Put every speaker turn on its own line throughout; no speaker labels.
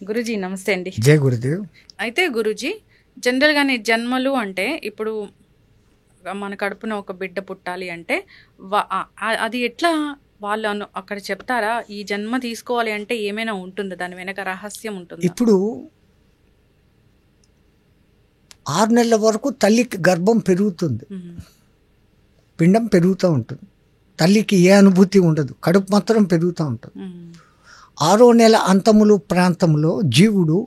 గురుజీ నమస్తే అండి.
జై గురుదేవ్.
అయితే గురుజీ, జనరల్గానే జన్మలు అంటే ఇప్పుడు మన కడుపున ఒక బిడ్డ పుట్టాలి అంటే అది ఎట్లా వాళ్ళు అక్కడ చెప్తారా? ఈ జన్మ తీసుకోవాలి అంటే ఏమైనా ఉంటుందా? దాని వెనక రహస్యం ఉంటుంది?
ఇప్పుడు 6 నెలల వరకు తల్లికి గర్భం పెరుగుతుంది, పిండం పెరుగుతూ ఉంటుంది. తల్లికి ఏ అనుభూతి ఉండదు, కడుపు మాత్రం పెరుగుతూ ఉంటుంది. 6వ నెల అంతములు ప్రాంతంలో జీవుడు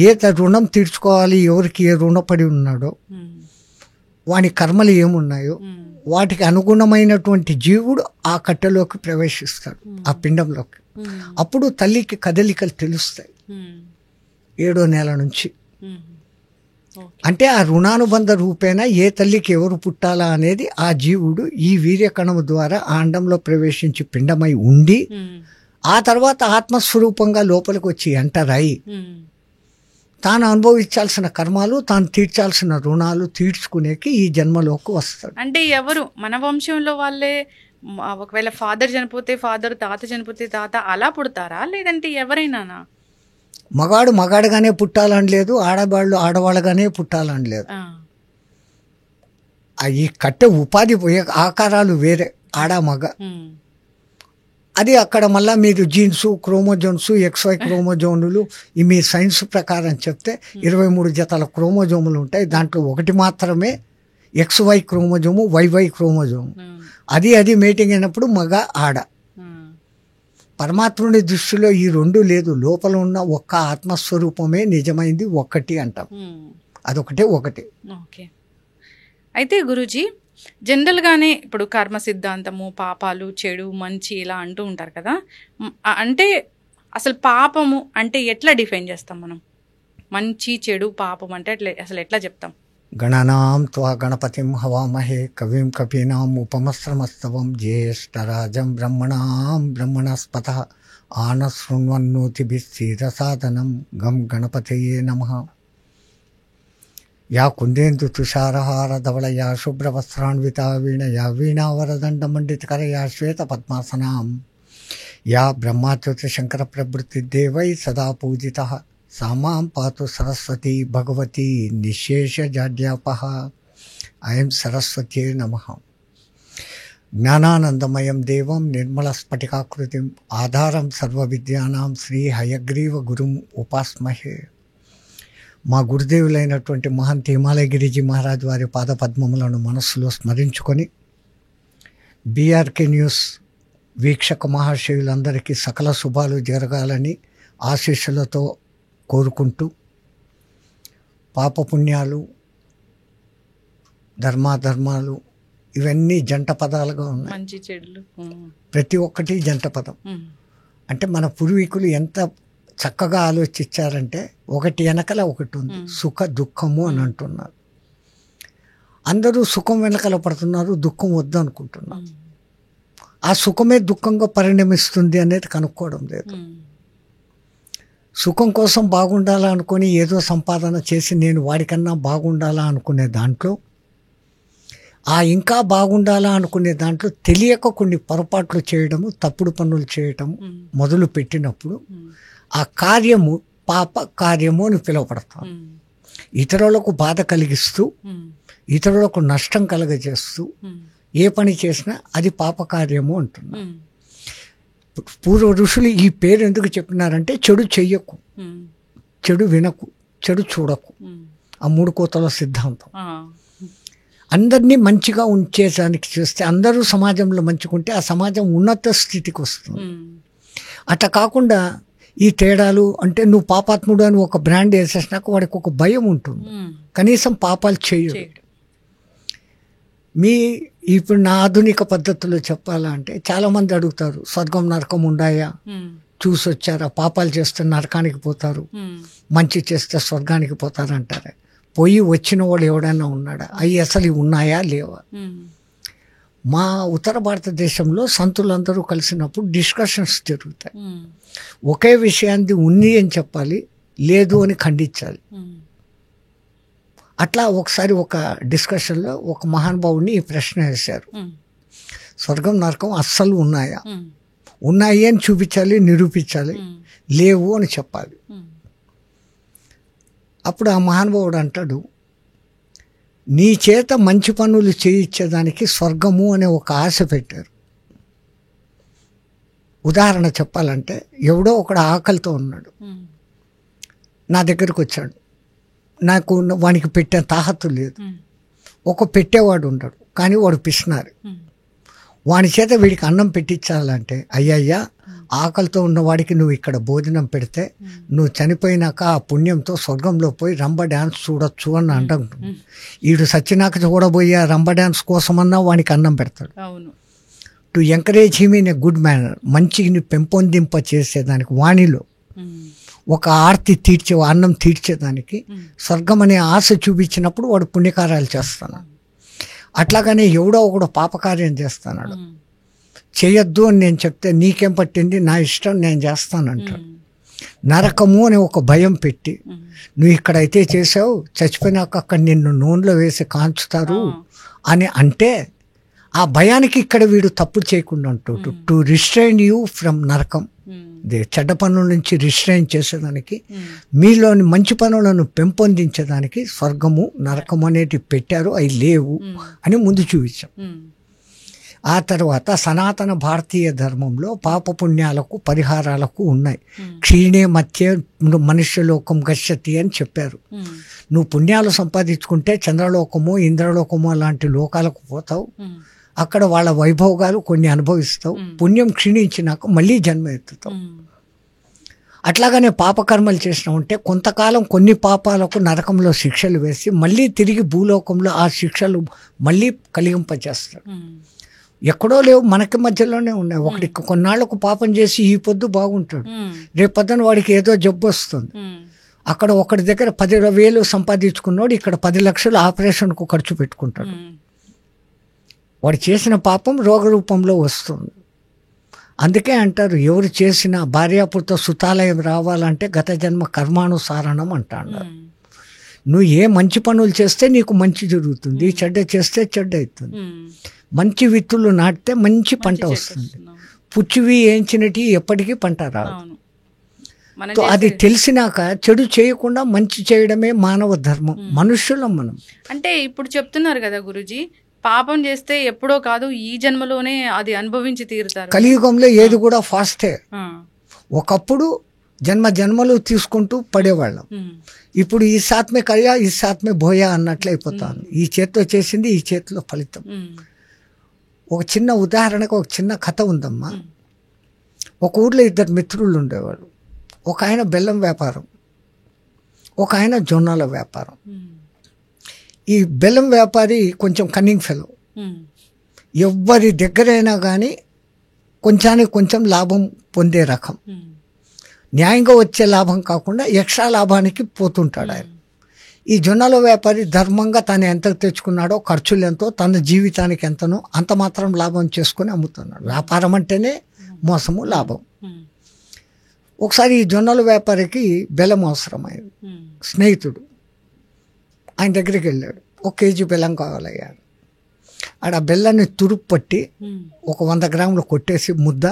ఏ రుణం తీర్చుకోవాలి, ఎవరికి ఏ రుణపడి ఉన్నాడో, వాని కర్మలు ఏమున్నాయో వాటికి అనుగుణమైనటువంటి జీవుడు ఆ కట్టెలోకి ప్రవేశిస్తాడు, ఆ పిండంలోకి. అప్పుడు తల్లికి కదలికలు తెలుస్తాయి 7వ నెల నుంచి. అంటే ఆ రుణానుబంధ రూపేణ ఏ తల్లికి ఎవరు పుట్టాలా అనేది ఆ జీవుడు ఈ వీర్యకణము ద్వారా ఆ అండంలో ప్రవేశించి పిండమై ఉండి ఆ తర్వాత ఆత్మస్వరూపంగా లోపలికి వచ్చి ఎంటర్ అయి తాను అనుభవించాల్సిన కర్మాలు, తాను తీర్చాల్సిన రుణాలు తీర్చుకునేకి ఈ జన్మలోకి వస్తాడు.
అంటే ఎవరు మన వంశంలో వాళ్ళే, ఒకవేళ ఫాదర్ చనిపోతే ఫాదర్, తాత చనిపోతే తాత, అలా పుడతారా? లేదంటే ఎవరైనా?
మగాడు మగాడుగానే పుట్టాలని లేదు, ఆడవాళ్ళు ఆడవాళ్ళగానే పుట్టాలని లేదు. ఈ కట్టె ఉపాధి ఆకారాలు వేరే, ఆడ మగ. అది అక్కడ మళ్ళీ మీరు జీన్స్, క్రోమోజోమ్స్, XY క్రోమోజోములు, మీ సైన్స్ ప్రకారం చెప్తే 23 జతల క్రోమోజోములు ఉంటాయి. దాంట్లో ఒకటి మాత్రమే XY క్రోమోజోము, YY క్రోమోజోము. అది మేటింగ్ అయినప్పుడు మగ ఆడ. పరమాత్ముని దృష్టిలో ఈ రెండు లేదు, లోపల ఉన్న ఒక్క ఆత్మస్వరూపమే నిజమైంది, ఒక్కటి అంటాం. అదొకటే ఒకటి.
ఓకే. అయితే గురూజీ, జనరల్గానే ఇప్పుడు కర్మ సిద్ధాంతము, పాపాలు, చెడు, మంచి ఇలా అంటూ ఉంటారు కదా. అంటే అసలు పాపము అంటే ఎట్లా డిఫైన్ చేస్తాం మనం? మంచి, చెడు, పాపం అంటే అసలు ఎట్లా చెప్తాం?
గణనాం త్వా గణపతిం హవామహే కవిం కపీనాం ఉపమస్రమస్తవం జ్యేష్ఠరాజం బ్రహ్మణాం బ్రహ్మణస్పతః ఆనశృణ్వన్నోతిభిస్సిరసాదనం గం గణపతయే నమః. యా కుందేందు తుషారహార ధవళయా శుభ్రవస్త్రాన్వితా వీణయా వీణావరదండమండితకరయా శ్వేత పద్మాసనాం యా బ్రహ్మాచ్యుత శంకర ప్రభృతి దేవై సదా పూజితః సామాం పాతు సరస్వతి భగవతి నిశేషజాడ్యాపహ. అయం సరస్వత్యే నమః. జ్ఞానానందమయం దేవం నిర్మలస్ఫటికాకృతిం ఆధారం సర్వవిద్యానాం శ్రీ హయగ్రీవ గురుం ఉపాస్మహే. మా గురుదేవులైనటువంటి మహంత్ హిమాలయగిరిజీ మహారాజ్ వారి పాదపద్మములను మనస్సులో స్మరించుకొని BRK న్యూస్ వీక్షక మహాశయులందరికీ సకల శుభాలు జరగాలని ఆశీస్సులతో కోరుకుంటూ, పాపపుణ్యాలు, ధర్మాధర్మాలు ఇవన్నీ జంట పదాలుగా ఉన్నాయి.
మంచి చెడులు
ప్రతి ఒక్కటి జంట పదం. అంటే మన పూర్వీకులు ఎంత చక్కగా ఆలోచించారంటే ఒకటి వెనకల ఒకటి ఉంది, సుఖ దుఃఖము అని అంటున్నారు. అందరూ సుఖం వెనకల పడుతున్నారు, దుఃఖం వద్దు అనుకుంటున్నారు. ఆ సుఖమే దుఃఖంగా పరిణమిస్తుంది అనేది కనుక్కోవడం లేదు. సుఖం కోసం బాగుండాలా అనుకొని ఏదో సంపాదన చేసి నేను వాడికన్నా బాగుండాలా అనుకునే దాంట్లో, ఆ ఇంకా బాగుండాలా అనుకునే దాంట్లో తెలియక కొన్ని పొరపాట్లు చేయడము, తప్పుడు పనులు చేయటము మొదలు పెట్టినప్పుడు ఆ కార్యము పాప కార్యము అని పిలువబడతాం. ఇతరులకు బాధ కలిగిస్తూ, ఇతరులకు నష్టం కలగజేస్తూ ఏ పని చేసినా అది పాపకార్యము అంటున్నా. పూర్వ ఋషులు ఈ పేరు ఎందుకు చెప్పినారంటే చెడు చెయ్యకు, చెడు వినకు, చెడు చూడకు. ఆ 3 కోతల సిద్ధాంతం. అందరినీ మంచిగా ఉంచేదానికి చేస్తే, అందరూ సమాజంలో మంచిగుంటే ఆ సమాజం ఉన్నత స్థితికి వస్తుంది. అట్లా కాకుండా ఈ తేడాలు అంటే నువ్వు పాపాత్ముడు అని ఒక బ్రాండ్ వేసేసినాక వాడికి ఒక భయం ఉంటుంది, కనీసం పాపాలు చేయడు. ఇప్పుడు నా ఆధునిక పద్ధతిలో చెప్పాలంటే చాలామంది అడుగుతారు, స్వర్గం నరకం ఉండాయా, చూసొచ్చారా, పాపాలు చేస్తే నరకానికి పోతారు, మంచి చేస్తే స్వర్గానికి పోతారు అంటారు. పోయి వచ్చిన వాడు ఎవడైనా ఉన్నాడా? అవి అసలు ఉన్నాయా లేవా? మా ఉత్తర భారతదేశంలో సంతులందరూ కలిసినప్పుడు డిస్కషన్స్ జరుగుతాయి. ఒకే విషయాన్ని ఉంది అని చెప్పాలి, లేదు అని ఖండించాలి. అట్లా ఒకసారి ఒక డిస్కషన్లో ఒక మహానుభావుని ఈ ప్రశ్న వేశారు, స్వర్గం నరకం అస్సలు ఉన్నాయా? ఉన్నాయి అని చూపించాలి, నిరూపించాలి, లేవు అని చెప్పాలి. అప్పుడు ఆ మహానుభావుడు అంటాడు, నీ చేత మంచి పనులు చేయించేదానికి స్వర్గము అనే ఒక ఆశ పెట్టారు. ఉదాహరణ చెప్పాలంటే, ఎవడో ఒకడు ఆకలితో ఉన్నాడు, నా దగ్గరకు వచ్చాడు, నాకు వానికి పెట్టే తాహతు లేదు. ఒక పెట్టేవాడు ఉంటాడు, కానీ వాడు పిసినారు. వాని చేత వీడికి అన్నం పెట్టించాలంటే, అయ్యయ్యా ఆకలితో ఉన్నవాడికి నువ్వు ఇక్కడ భోజనం పెడితే నువ్వు చనిపోయినాక ఆ పుణ్యంతో స్వర్గంలో పోయి రంభ డ్యాన్స్ చూడొచ్చు అని అంటుంది. వీడు సచ్చినాక చూడబోయే రంభ డ్యాన్స్ కోసమన్నా వానికి అన్నం పెడతాడు. To encourage him in a good manner, మంచిని పెంపొందింప చేసేదానికి, వాణిలో ఒక ఆర్తి అన్నం తీర్చేదానికి స్వర్గం అనే ఆశ చూపించినప్పుడు వాడు పుణ్యకార్యాలు చేస్తాడు. అట్లాగనే ఎవడో ఒకడు పాపకార్యం చేస్తున్నాడు, చేయొద్దు అని నేను చెప్తే నీకేం పట్టింది, నా ఇష్టం నేను చేస్తానంటాడు. నరకము అని ఒక భయం పెట్టి, నువ్వు ఇక్కడైతే చేసావు, చచ్చిపోయినాక అక్కడ నిన్ను నూనెలో వేసి కాల్చుతారు అని అంటే, ఆ భయానికి ఇక్కడ వీడు తప్పు చేయకుండా ఉంటాడు. టు రిస్ట్రైన్ యూ ఫ్రమ్ నరకం, చెడ్డ పనుల నుంచి రిస్ట్రైన్ చేసేదానికి, మీలోని మంచి పనులను పెంపొందించేదానికి స్వర్గము నరకము అనేటివి పెట్టారు, అవి లేవు అని ముందు చూపించాం. ఆ తర్వాత సనాతన భారతీయ ధర్మంలో పాపపుణ్యాలకు పరిహారాలకు ఉన్నాయి. క్షీణే మధ్య మనుష్యలోకం గచ్చతి అని చెప్పారు. నువ్వు పుణ్యాలు సంపాదించుకుంటే చంద్రలోకము, ఇంద్రలోకము లాంటి లోకాలకు పోతావు, అక్కడ వాళ్ళ వైభోగాలు కొన్ని అనుభవిస్తావు. పుణ్యం క్షీణించినాక మళ్ళీ జన్మ ఎత్తుతావు. అట్లాగనే పాపకర్మలు చేసిన ఉంటే కొంతకాలం కొన్ని పాపాలకు నరకంలో శిక్షలు వేసి మళ్ళీ తిరిగి భూలోకంలో ఆ శిక్షలు మళ్ళీ కలిగింపజేస్తాడు. ఎక్కడో లేవు, మనకి మధ్యలోనే ఉన్నాయి. ఒకటికి కొన్నాళ్లకు పాపం చేసి ఈ పొద్దు బాగుంటాడు, రేపొద్దున వాడికి ఏదో జబ్బు వస్తుంది. అక్కడ ఒకటి దగ్గర 10,000 సంపాదించుకున్నాడు, ఇక్కడ 10 లక్షలు ఆపరేషన్కు ఖర్చు పెట్టుకుంటాడు. వాడు చేసిన పాపం రోగ రూపంలో వస్తుంది. అందుకే అంటారు, ఎవరు చేసిన భార్యాపుత్ర సుతాలయం రావాలంటే గత జన్మ కర్మానుసారణం అంటాడు. నువ్వు ఏ మంచి పనులు చేస్తే నీకు మంచి జరుగుతుంది, చెడ్డ చేస్తే చెడ్డ అవుతుంది. మంచి విత్తులు నాటితే మంచి పంట వస్తుంది, పుచ్చివి ఏంచినటి ఎప్పటికీ పంట రాదు. అది తెలిసినాక చెడు చేయకుండా మంచి చేయడమే మానవ ధర్మం. మనుష్యులం మనం.
అంటే ఇప్పుడు చెప్తున్నారు కదా గురుజీ, పాపం చేస్తే ఎప్పుడో కాదు ఈ జన్మలోనే అది అనుభవించి తీరుతారు.
కలియుగంలో ఏది కూడా ఫాస్టే. ఒకప్పుడు జన్మలు తీసుకుంటూ పడేవాళ్ళం, ఇప్పుడు ఈ సాత్మే కయ్యా ఈ సాత్మే భోయా అన్నట్లు అయిపోతాను. ఈ చేతిలో చేసింది ఈ చేతిలో ఫలితం. ఒక చిన్న ఉదాహరణకు ఒక చిన్న కథ ఉందమ్మా. ఒక ఊర్లో 2 మిత్రులు ఉండేవాళ్ళు. ఒక ఆయన బెల్లం వ్యాపారం, ఒక ఆయన జొన్నల వ్యాపారం. ఈ బెల్లం వ్యాపారి కొంచెం కన్నింగ్ ఫెలో, ఎవరి దగ్గరైనా కానీ కొంచానికి కొంచెం లాభం పొందే రకం. న్యాయంగా వచ్చే లాభం కాకుండా ఎక్స్ట్రా లాభానికి పోతుంటాడు ఆయన. ఈ జొన్నల వ్యాపారి ధర్మంగా తను ఎంత తెచ్చుకున్నాడో, ఖర్చులు ఎంతో, తన జీవితానికి ఎంతనో అంత మాత్రం లాభం చేసుకుని అమ్ముతున్నాడు. వ్యాపారం అంటేనే మోసము, లాభం. ఒకసారి ఈ జొన్నల వ్యాపారికి బెల్లం అవసరమైంది. స్నేహితుడు ఆయన దగ్గరికి వెళ్ళాడు, 1 కేజీ బెల్లం కావాలయ్యా. ఆడ బెల్లాన్ని తురుపు పట్టి ఒక 100 గ్రాములు కొట్టేసి ముద్ద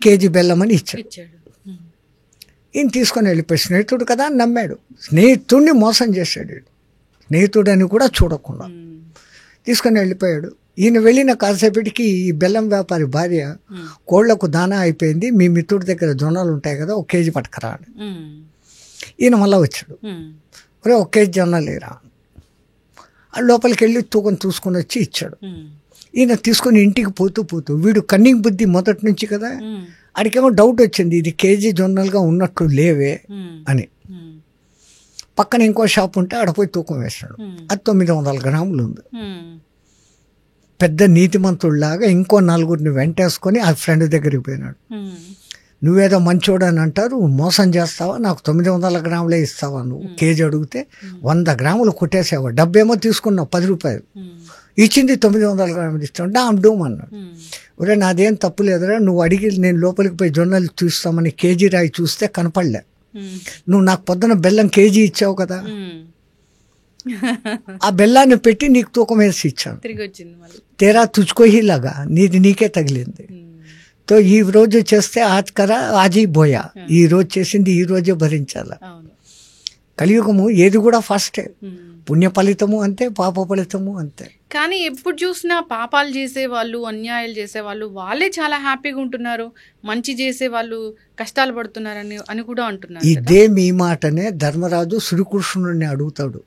కేజీ బెల్లం అని ఇచ్చాడు. ఈయన తీసుకొని వెళ్ళిపోయి, స్నేహితుడు కదా అని నమ్మాడు. స్నేహితుడిని మోసం చేశాడు. స్నేహితుడని కూడా చూడకుండా తీసుకొని వెళ్ళిపోయాడు. ఈయన వెళ్ళిన కాసేపటికి ఈ బెల్లం వ్యాపారి భార్య, కోళ్లకు దానా అయిపోయింది, మీ మిత్రుడి దగ్గర జొన్నలు ఉంటాయి కదా, 1 కేజీ పట్టుకురా అని. ఈయన మళ్ళీ వచ్చాడు, 1 కేజీ జొన్నలు లేరా. లోపలికి వెళ్ళి తూకం చూసుకొని వచ్చి ఇచ్చాడు. ఈయన తీసుకొని ఇంటికి పోతూ వీడు కన్నింగ్ బుద్ధి మొదటి నుంచి కదా, ఆడికేమో డౌట్ వచ్చింది, ఇది కేజీ జొన్నలుగా ఉన్నట్టు లేవే అని. పక్కన ఇంకో షాప్ ఉంటే ఆడ పోయి తూకం వేస్తాడు, అది 900 గ్రాములు ఉంది. పెద్ద నీతిమంతుడిలాగా ఇంకో 4గురిని వెంటేసుకొని ఆ ఫ్రెండ్ దగ్గరికి పోయినాడు. నువ్వేదో మంచోడు అని అంటారు, మోసం చేస్తావా, నాకు 900 గ్రాములే ఇస్తావా, నువ్వు కేజీ అడిగితే 100 గ్రాములు కొట్టేసావా, డబ్బేమో తీసుకున్నావు 10 రూపాయలు, ఇచ్చింది 900 గ్రాములు ఇస్తావు, డామ్ డూమ్ అన్నాడు. ఒరే నాదేం తప్పు లేదురా, నువ్వు అడిగి నేను లోపలికి పోయి జొన్నలు చూస్తామని కేజీ రాయి చూస్తే కనపడలే, నువ్వు నాకు పొద్దున బెల్లం కేజీ ఇచ్చావు కదా ఆ బెల్లాన్ని పెట్టి నీకు తూకం వేసి ఇచ్చాను.
తిరిగి వచ్చింది మళ్ళీ.
తేరా తుచ్చుకోహిలాగా నీది నీకే తగిలింది. తో ఈ రోజు చేస్తే ఆజ్ కరా ఆజీ బోయా, ఈ రోజు చేసింది ఈ రోజే భరించాలా. కలియుగము ఏది కూడా ఫస్టే. పుణ్య ఫలితము అంతే, పాప ఫలితము అంతే.
కానీ ఎప్పుడు చూసినా పాపాలు చేసేవాళ్ళు, అన్యాయాలు చేసేవాళ్ళు వాళ్ళే చాలా హ్యాపీగా ఉంటున్నారు, మంచి చేసే వాళ్ళు కష్టాలు పడుతున్నారని అని కూడా అంటున్నారు.
ఇదే మీ మాటనే ధర్మరాజు శ్రీకృష్ణుడిని అడుగుతాడు.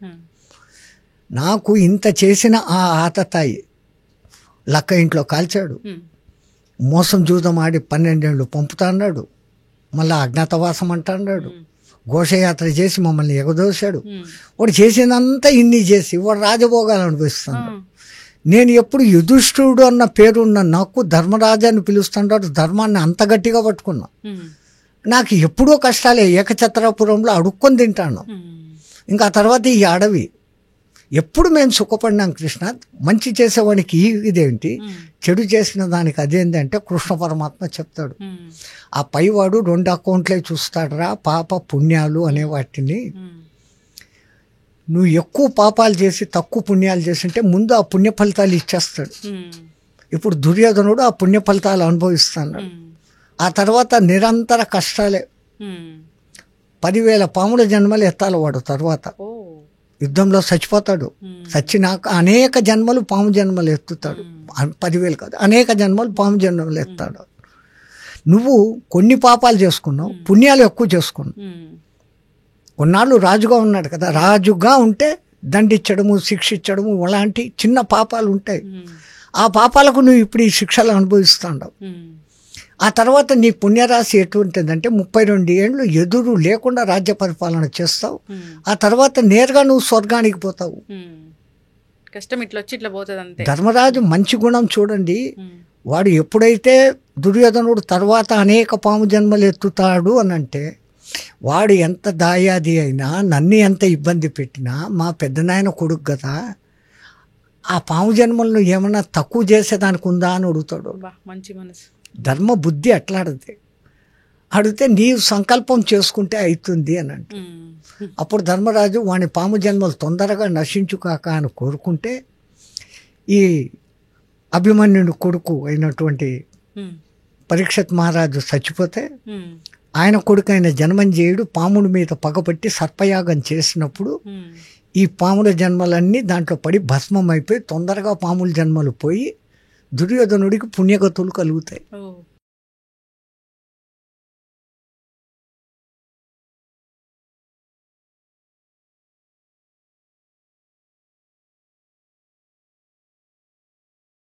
నాకు ఇంత చేసిన ఆ ఆతతాయి లక్క ఇంట్లో కాల్చాడు, మోసం జూదం ఆడి 12 ఏళ్ళు పంపుతా అన్నాడు, మళ్ళీ అజ్ఞాతవాసం అంటా అన్నాడు, ఘోషయాత్ర చేసి మమ్మల్ని ఎగదోశాడు. వాడు చేసినంతా ఇన్ని చేసి వాడు రాజభోగాలు అనిపిస్తున్నాడు. నేను ఎప్పుడు యుధిష్ఠిరుడు అన్న పేరున్న నాకు ధర్మరాజాన్ని పిలుస్తున్నాడు. ధర్మాన్ని అంత గట్టిగా పట్టుకున్నా. నాకు ఎప్పుడో కష్టాలే. ఏకఛత్రాపురంలో అడుక్కొని తింటాను. ఇంకా ఆ తర్వాత ఈ అడవి. ఎప్పుడు మేము సుఖపడినాం కృష్ణ. మంచి చేసేవాడికి ఇదేంటి, చెడు చేసిన దానికి అదేంటంటే కృష్ణ పరమాత్మ చెప్తాడు. ఆ పైవాడు 2 అకౌంట్లే చూస్తాడురా, పాప పుణ్యాలు అనే వాటిని. నువ్వు ఎక్కువ పాపాలు చేసి తక్కువ పుణ్యాలు చేసింటే ముందు ఆ పుణ్య ఫలితాలు ఇచ్చేస్తాడు. ఇప్పుడు దుర్యోధనుడు ఆ పుణ్య ఫలితాలు అనుభవిస్తున్నాడు. ఆ తర్వాత నిరంతర కష్టాలే. 10,000 పాముల జన్మలు ఎత్తాలి వాడు. తర్వాత యుద్ధంలో చచ్చిపోతాడు. చచ్చినాక అనేక జన్మలు పాము జన్మలు ఎత్తుతాడు. 10,000 కాదు, అనేక జన్మలు పాము జన్మలు ఎత్తాడు. నువ్వు కొన్ని పాపాలు చేసుకున్నావు, పుణ్యాలు ఎక్కువ చేసుకున్నావు. కొన్నాళ్ళు రాజుగా ఉన్నాడు కదా, రాజుగా ఉంటే దండించడము, శిక్షించడము అలాంటి చిన్న పాపాలు ఉంటాయి. ఆ పాపాలకు నువ్వు ఇప్పుడు ఈ శిక్షలు అనుభవిస్తున్నావు. ఆ తర్వాత నీ పుణ్యరాశి ఎటువంటిదంటే 32 ఏళ్ళు ఎదురు లేకుండా రాజ్య పరిపాలన చేస్తావు. ఆ తర్వాత నేరుగా నువ్వు స్వర్గానికి పోతావు.
కష్టం ఇట్లా వచ్చి ఇట్లా పోతుంది అంతే.
ధర్మరాజు మంచి గుణం చూడండి. వాడు ఎప్పుడైతే దుర్యోధనుడు తర్వాత అనేక పాము జన్మలు ఎత్తుతాడు అని అంటే, వాడు ఎంత దాయాది అయినా, నన్ను ఎంత ఇబ్బంది పెట్టినా, మా పెద్దనాయన కొడుకు కదా, ఆ పాము జన్మలను ఏమన్నా తక్కువ చేసేదానికి ఉందా అని అడుగుతాడు.
మంచి మనసు.
ధర్మ బుద్ధి అట్లాడితే అడిగితే నీవు సంకల్పం చేసుకుంటే అవుతుంది అని అంటే, అప్పుడు ధర్మరాజు వాని పాము జన్మలు తొందరగా నశించుకాక అని కోరుకుంటే, ఈ అభిమన్యుని కొడుకు అయినటువంటి పరీక్షిత్ మహారాజు చచ్చిపోతే ఆయన కొడుకు అయిన జన్మంజయుడు పాముడి మీద పగపట్టి సర్పయాగం చేసినప్పుడు ఈ పాముల జన్మలన్నీ దాంట్లో పడి భస్మం అయిపోయి తొందరగా పాముల జన్మలు పోయి దుర్యోధనుడికి పుణ్యగతులు కలుగుతాయి.